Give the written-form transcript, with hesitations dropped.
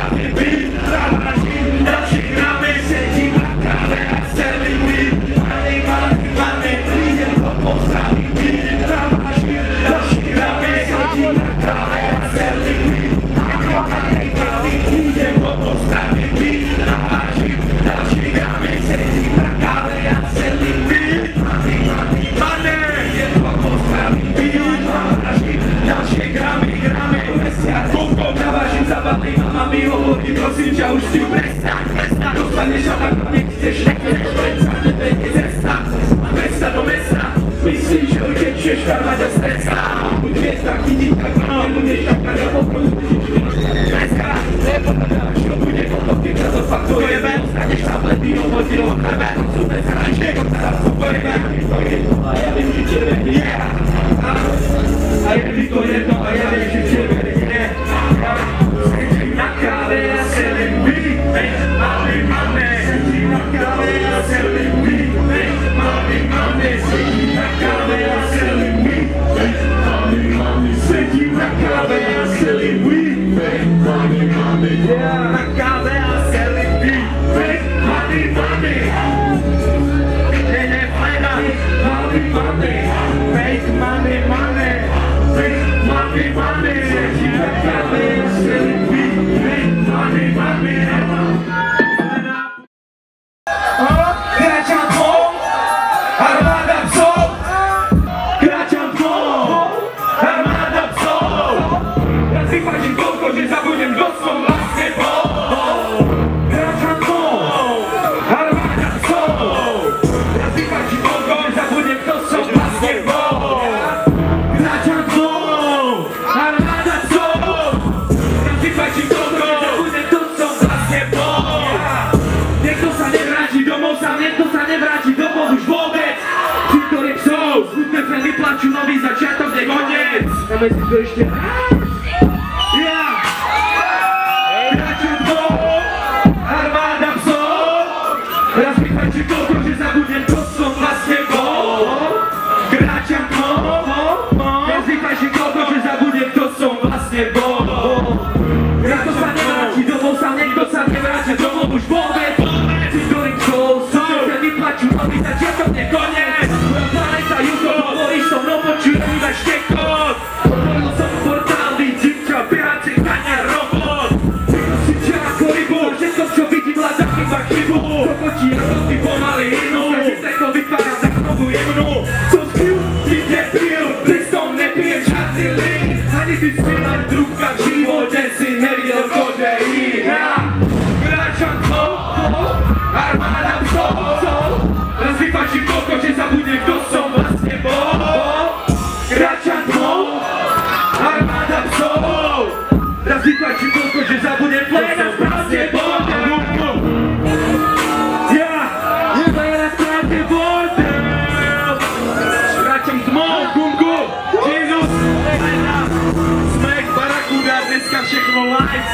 postaví byt, závaží, další gramy, sedí na káve a celý byt. Money, přijde to postaví byt, závaží, další gramy, sedí na káve a celý byt. Money, přijde to postaví byt, závaží, další gramy, sedí na káve a celý byt. Money, přijde to postaví byt, závaží, další gramy, koľko navážim zabalej, mama mi hovorí, prosím ťa, už si prestaň, dostaneš a tak nechceš, predsa tebe je cesta, mesta do mesta, myslíš, že utečieš, karmať a stresa, buď hviezda, chytí tak, nebudeš čakať a poprosíš, dneska, nepovedáš, čo bude potom, keď sa to fakt dojebe, staneš tabletinu, hodinu, hrebe, sú bez hračky, ktorá sú pojebe, to je to a ja viem, že tebe je, a je mi to jedno a ja viem, že tebe je. Sedím na káve a celý byt, máme, sedím na káve a celý byt, máme, sedím na káve a celý byt, sedím na káve a celý byt, na káve a celý byt, money, ne, fajna, money, make money, sedím na káve a celý byt, money. Kráčam tvou, armáda psov, kráčam tvou, armáda psov. Ja si páčim toľko, že zabudnem, kto som vlastne bol. Kráčam tvou, armáda psov. Ja si páčim toľko, že zabudnem, kto som vlastne bol. Kráčam tvou, armáda psov. Ja si páčim toľko, že zabudnem, kto som vlastne bol. Niekto sa nevráti domov, niekto sa nevráti domov už vôbec. Tí, ktorí psov, smutné fredy plačú, nový začiatok, je koniec. Dáme si to ešte. Ja! Kráčam tvou, armáda psov. Raz mi páči toľko, že zabudnem, kto som vlastne bol. Kráčam tvou, raz mi páči toľko, že zabudnem, kto som vlastne bol. Niekto sa nevráti domov, niekto sa nevráti domov už vôbec. Tí, ktorí psov, smutné fredy plačú, nový začiatok, je koniec. Moja planeta Juko, hovoríš so mnou, počujem iba štekot. Otvoril som portál, vidím ťa, behať kania robot. Si ťa ako rybu, všetko čo vidím, hľadám iba chybu. Kokotí roboty pomaly inú, každý steko vypadá za novú jemnú. Som spil, ty nepil, plistom nepijem žiadny lín. Ani ty si len drúbka v živote si nevidel kodeín. Kráčam tvou, armáda psov. Raz vypačím toľko, že zabudnem, kto som vlastne bol. Kráčam tvou, armáda psov. Raz vypačím toľko, že zabudnem, kto som vlastne bol. Ja, iba je na stránke bordel. Kráčam tmou, gungu, Jesus. Smech, barakuda, dneska všechno live.